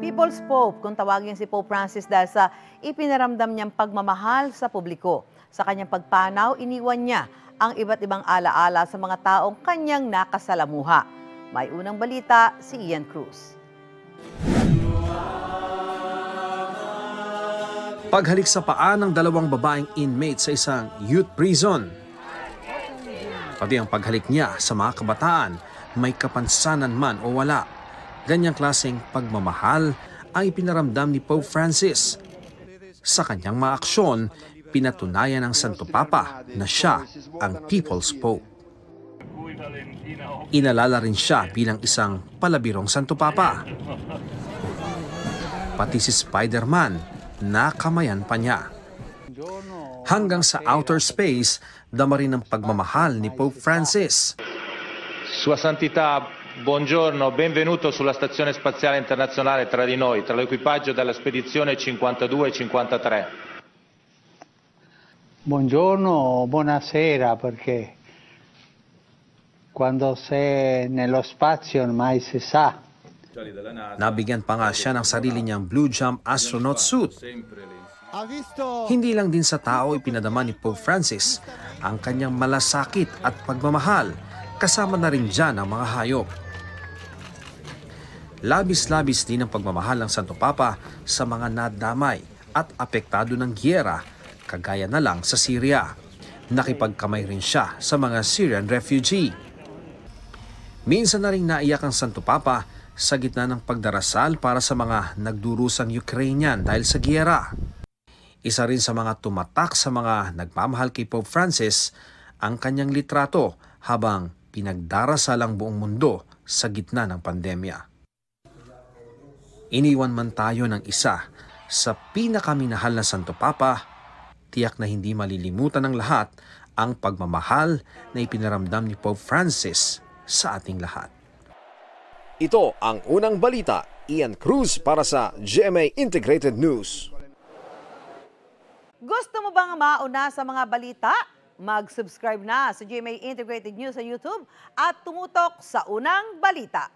People's Pope kung tawagin si Pope Francis dahil sa ipinaramdam niyang pagmamahal sa publiko. Sa kanyang pagpanaw, iniwan niya ang iba't ibang alaala sa mga taong kanyang nakasalamuha. May unang balita si Ian Cruz. Paghalik sa paa ng dalawang babaeng inmate sa isang youth prison. Pati ang paghalik niya sa mga kabataan, may kapansanan man o wala. Ganyang klaseng pagmamahal ang ipinaramdam ni Pope Francis. Sa kanyang mga aksyon, pinatunayan ng Santo Papa na siya ang People's Pope. Inalala rin siya bilang isang palabirong Santo Papa. Pati si Spider-Man, nakamayan pa niya. Hanggang sa outer space, dama rin ang pagmamahal ni Pope Francis. Sua Santità, buongiorno, benvenuto sulla Stazione Spaziale Internazionale tra di noi, tra l'equipaggio della spedizione 52 e 53. Buongiorno, buonasera, perché quando sei nello spazio ormai si sa. Nabigyan pa nga siya ng sarili niyang Blue Jump astronaut suit. Hindi lang din sa tao ipinadama ni Pope Francis ang kanyang malasakit at pagmamahal, kasama na rin dyan ang mga hayop. Labis-labis din ang pagmamahal ng Santo Papa sa mga nadamay at apektado ng giyera, kagaya na lang sa Syria. Nakipagkamay rin siya sa mga Syrian refugee. Minsan na rin naiyak ang Santo Papa sa gitna ng pagdarasal para sa mga nagdurusang Ukrainian dahil sa giyera. Isa rin sa mga tumatak sa mga nagmamahal kay Pope Francis ang kanyang litrato habang pinagdarasal ang buong mundo sa gitna ng pandemya. Iniwan man tayo ng isa sa pinakaminahal na Santo Papa, tiyak na hindi malilimutan ng lahat ang pagmamahal na ipinaramdam ni Pope Francis sa ating lahat. Ito ang unang balita, Ian Cruz para sa GMA Integrated News. Gusto mo bang mauna sa mga balita? Mag-subscribe na sa GMA Integrated News sa YouTube at tumutok sa unang balita.